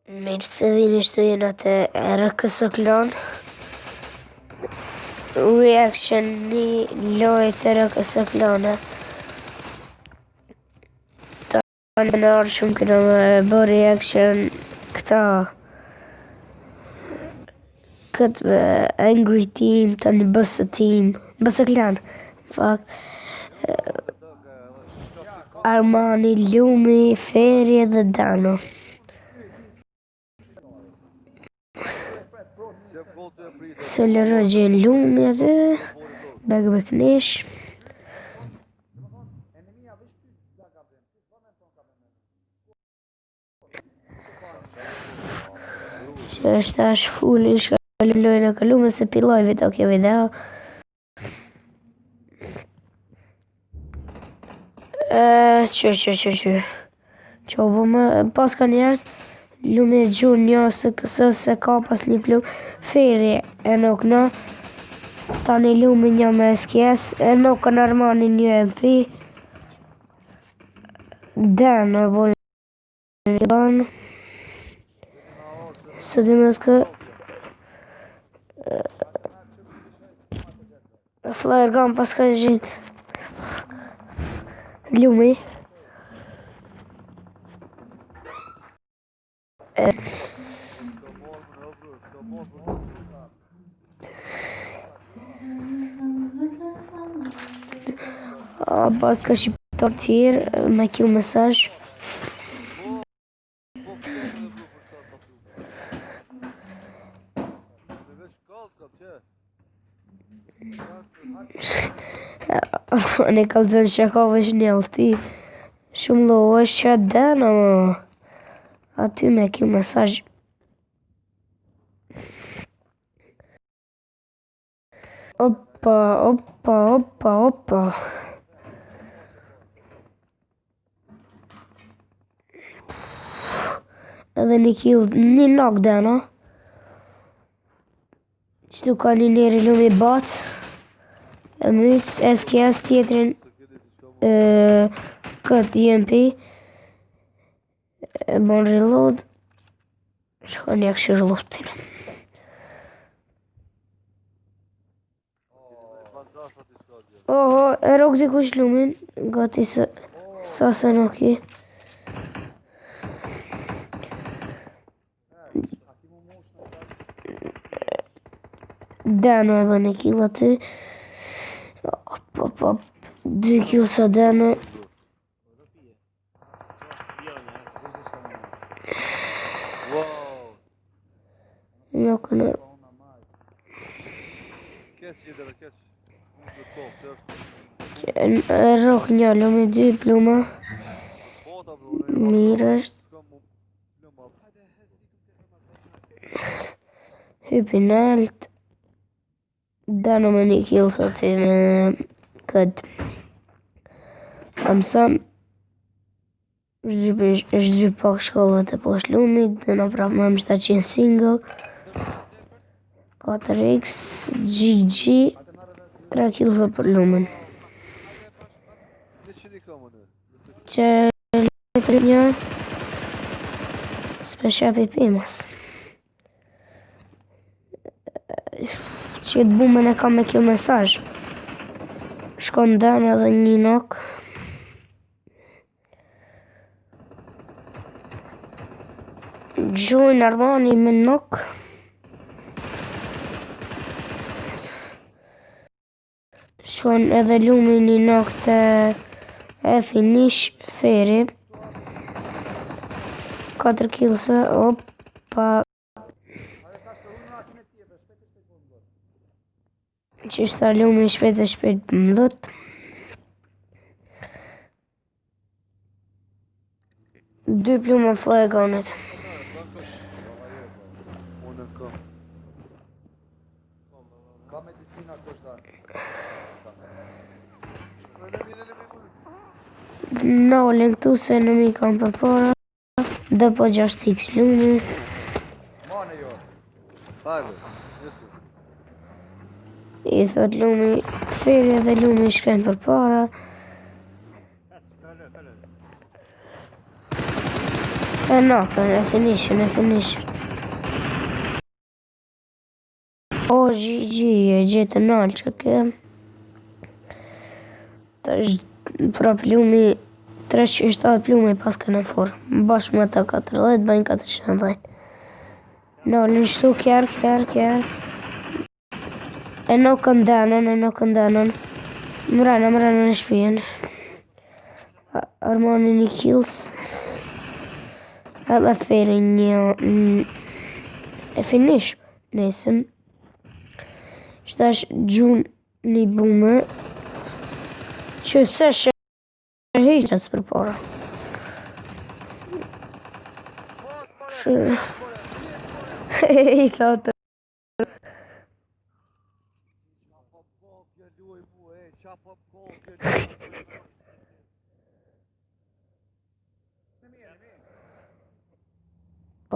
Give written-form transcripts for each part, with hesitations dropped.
Mirë se vini shtu jena të RKS Klan. Reaction një lojë të RKS Klana. Ta në arshëm këna me bë reaction këta. Këtë Angry Team, të një bësë team, bësë Klan. Fakt. Armani, Lumi, Feri dhe Dano. Se lërë gjenë Lumi atë, Bek nesh. Që është ashtë fullin shkallim lojnë e kalume se pi live-it o kjo video. Që u më pas ka njerës, Lumi e gjurë njësë kësë se ka pas një plum. Feri e nuk në, tani Lumi një me SKS, e nuk në Armani një MP. Den e bolë një banë. Së dhe më të kë flyer gun pas ka gjitë Lumi. Pas ka shqiptar tjerë me kjo mesazh. Në kalëzën shakove është një alti. Shumë lo është që den, aty me kjo mesazh. Opa. Edhe një kill, një knockdown, Qëtu ka një njeri Lumi bat. E mytës, SKS tjetërin këtë UMP. E bon reload. Shka një kështë reloadin. Oho, e rok dikush Lumin. Gati sa se nuk i. Dano e dhe një kill aty. Op. 2 kill sa Dano. Nuk në. Rok një Lumi 2 pluma. Mirë është. Hypin alt. Dano me një kill sa ti me këtë. Amësan. është gjy pak shkollet e poshtë Lumi. Dhe në prapë më 700 single. 4x. GG. 3 kill sa për Lumin. Që për një s'peshapi pimas. Që të bumen e kam me kjo mesazh. Shkon Dano edhe një knock. Join Armani me knock. Shkon edhe Lumi një knock të finish Feri. 4 killsa, opa. Që shta Lumi shpejt më dhët. 2 pluma flyer gunit. Në olin këtu se në mi kam për para. Dhe po 6x Lumi. I thot Lumi, Feri dhe Lumi shkajnë për para. No, finisce. Oh, GG, e gjetë nalë që pra plumi 307 plumi pas kanë forë. Bashkë me ta 40 bëjnë 410. Nalën shtu kjerë. E no këndenën. Mrena në shpijen. Armani një kills. Edhe feri një... E finish. Nesën. Shtash gjun një bume. Që se heqës për para. I thotë.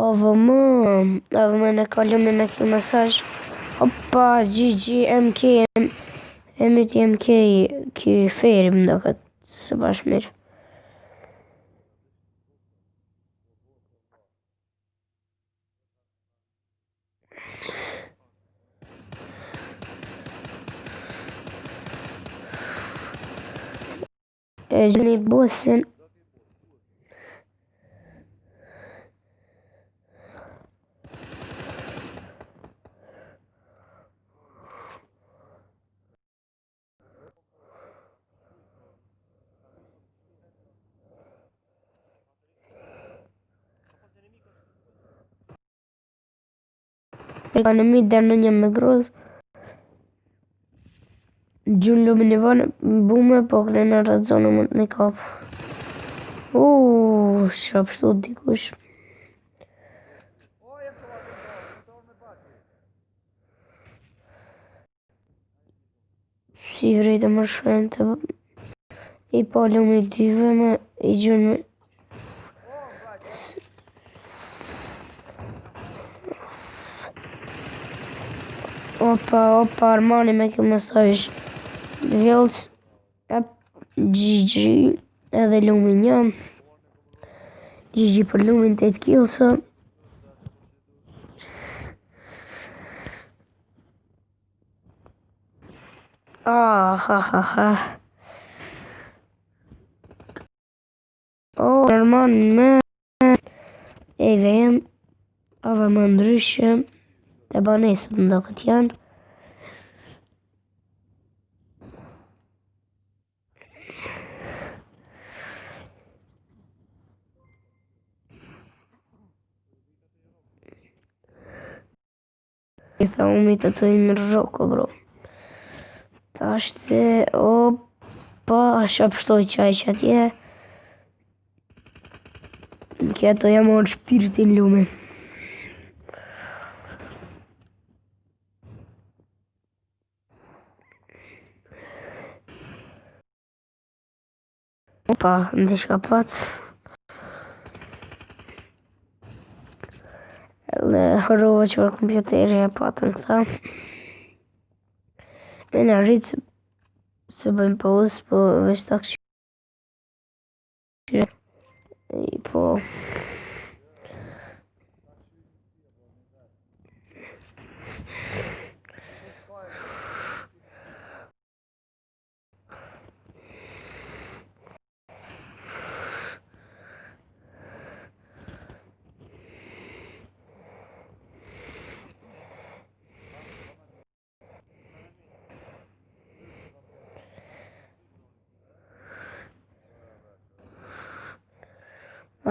Ovo më në kalëm në këtë mesazh. Opa, GG, MK, MK, ki feri më do këtë së bashkë mirë. E gjeni bosin. E ka në mi dërë në një me grozë. Gjunë lumë një vanë, bume, po këne në rëtë zonë më në kapë. Shapështu dikush. Si vrejtë më shënë të I pa lumë I dyve me I gjunë me... Opa, Armani me kjo mesazh. Vjellës, GG, edhe lumë një. GG për lumin 8 killsa. Ha. Arman me EVM, ava më ndryshe, të banesët ndo këtë janë. I tha umi të të imë rroko, bro. Ta shte, shapështoj qaj që atje. Kjeto jam orë shpiritin lume. Në shka pat. Edhe hërova që për kompjuteri e patën këta. Me në rritë se bëjmë pauzë, po veç ta këshirë. Po...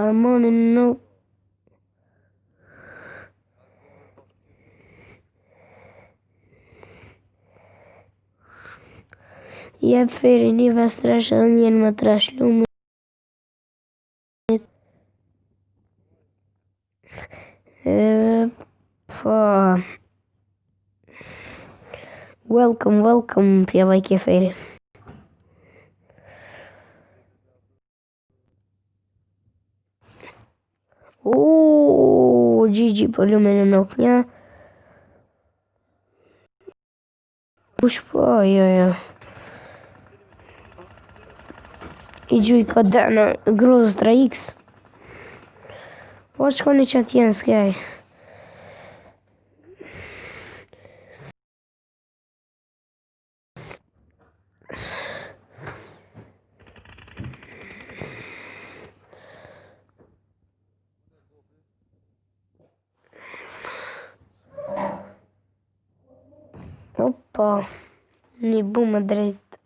Armani nuk... Jep feri një vestresh edhe njën me tresh lume. Welcome, t'ja vaj kje feri. GG për lume në nuk një. Kush po, jo. I gjuj ka dhe në grozë 3x. Po shkoni që atje në skaj. Opa, një bumë drejt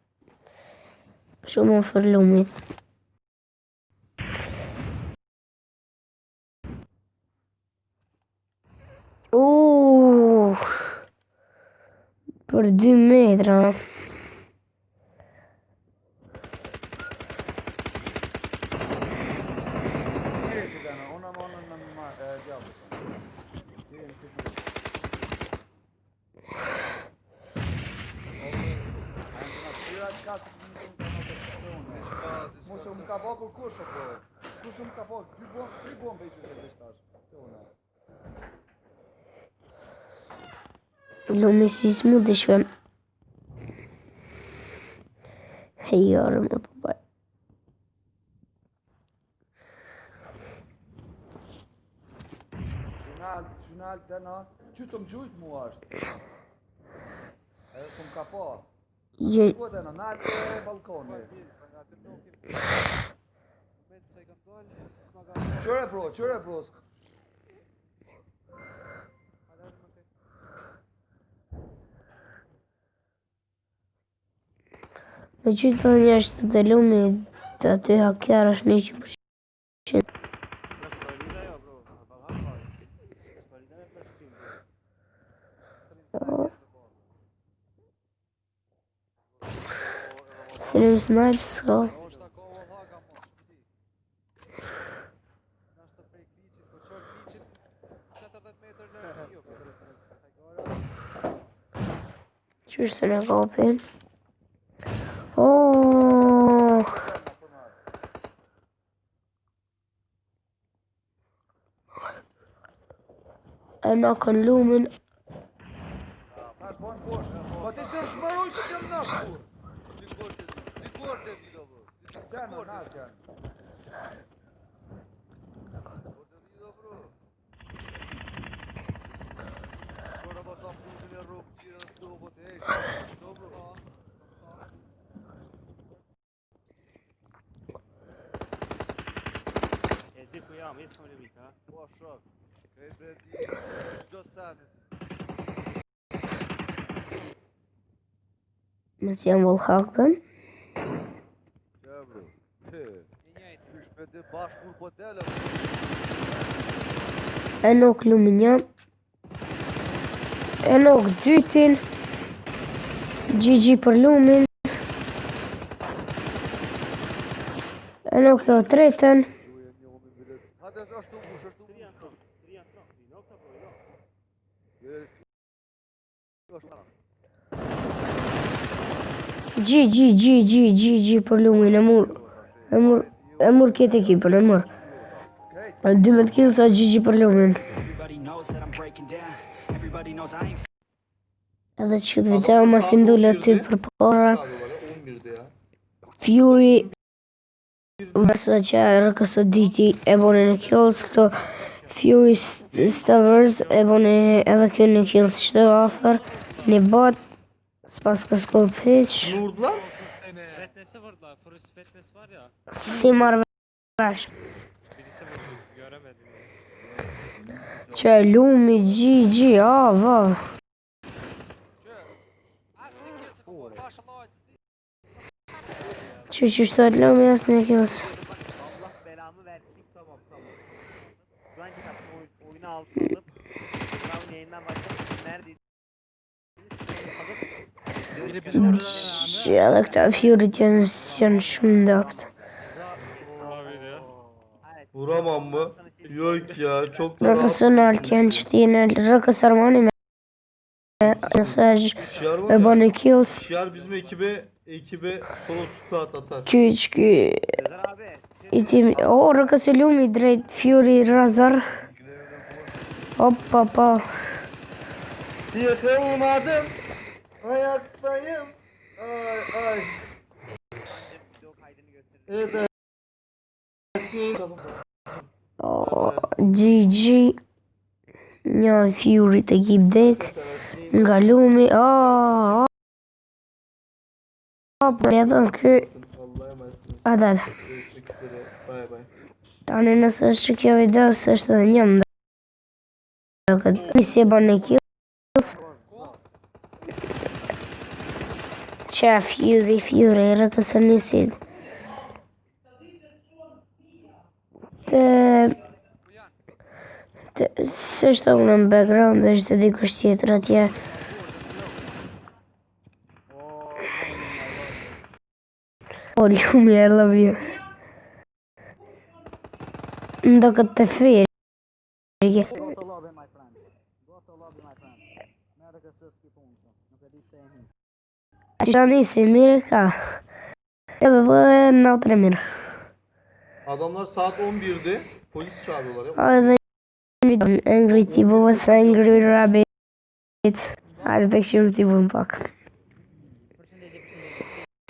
shumë më fërlumit. Për 2 metra. Mos më ka bërë kush apo? Kush më ka bërë 2 bombë, 3 bombë që të veshtash. Lumi si s'mu të shkëm. Hejore më përbaj. Shunal të na, që të më gjujt mu ashtë. Edhe s'm ka pa. Po të na të balkoni. Qëre bro. Me që të një është të lumi të aty hakjar është 100%. Srim snipe s'ka. Qështë në kapin? E na kanë lumin. Po ti të shmëroj që të më nakë kur. Sigur të ti do bro. Sigur të ti. Diku jam, jesmo li vika. Po shok. Krejt bredi, çdo sanë. Më që jam vëllhakën. Ja bro. Kysh me dhe bashkur po dele. E nuk lumin jam. E nuk dytin. GG për lumin. E nuk të tretën. Hadi është u bush, është u bush. GG për lumin e mur këtë ekipën, e mur 12 kill sa GG për lumin. Edhe që këtë video ma si mdulle ty për para Fury Vërsa që rëkës o diti e bone në kills këto Fury Stavers e bone edhe kjo në kills qëtë afer një bot s'pas ka skop hiq Vurdular. Fetnesi vurdular. Furus fetnesi var ya. si marrë vesh Birisi vurdu. Göremedim ya. që lumi GG va që shtot lumi asë në kills. Allah belamı versin. Tamam. Şu an oyunu altına alıp Brown yayından başlayıp neredeydi? Që edhe këta Furyt janë shumë ndopt. Vuramam mı? Yok ya, çok da rahat. Rëkësën altë janë që ti në rëkës Armani me mesaj Şiar var e ya. bane kills. Şiar bizim ekibe solo squat atar. Ky Özer abi. i tim rëkës e lumi drejt Fury Razar. Hoppa. Yıkılmadım. Ayaktayım. Ay. Video kaydını gösterin. Edersin. O GG. Një Fury të kip dek. Nga lumi. Për edhe në ky. Allah'a emanetsiniz. Adal. Görüşmek üzere. Bay bay. Tani nëse është që kjo video së është edhe një më këtë si e bën në kills. Qa Fury, rëkësë njësit. Së është unë në background, është dikush tjetër atje. O, lumi, I love you. Ndo këtë të firë. Go to lobby, my friend. Go to lobby, my friend. Merë këtë së punto. Nuk e di se e hin. Që të njësi, mirë ka. Edhe dhe në tre mirë. Adamlar saat 11'de polis çağırıyorlar ya. Edhe Angry Tibo was Angry Rabbit. Hadi pek şimdi Tibo'nun pak.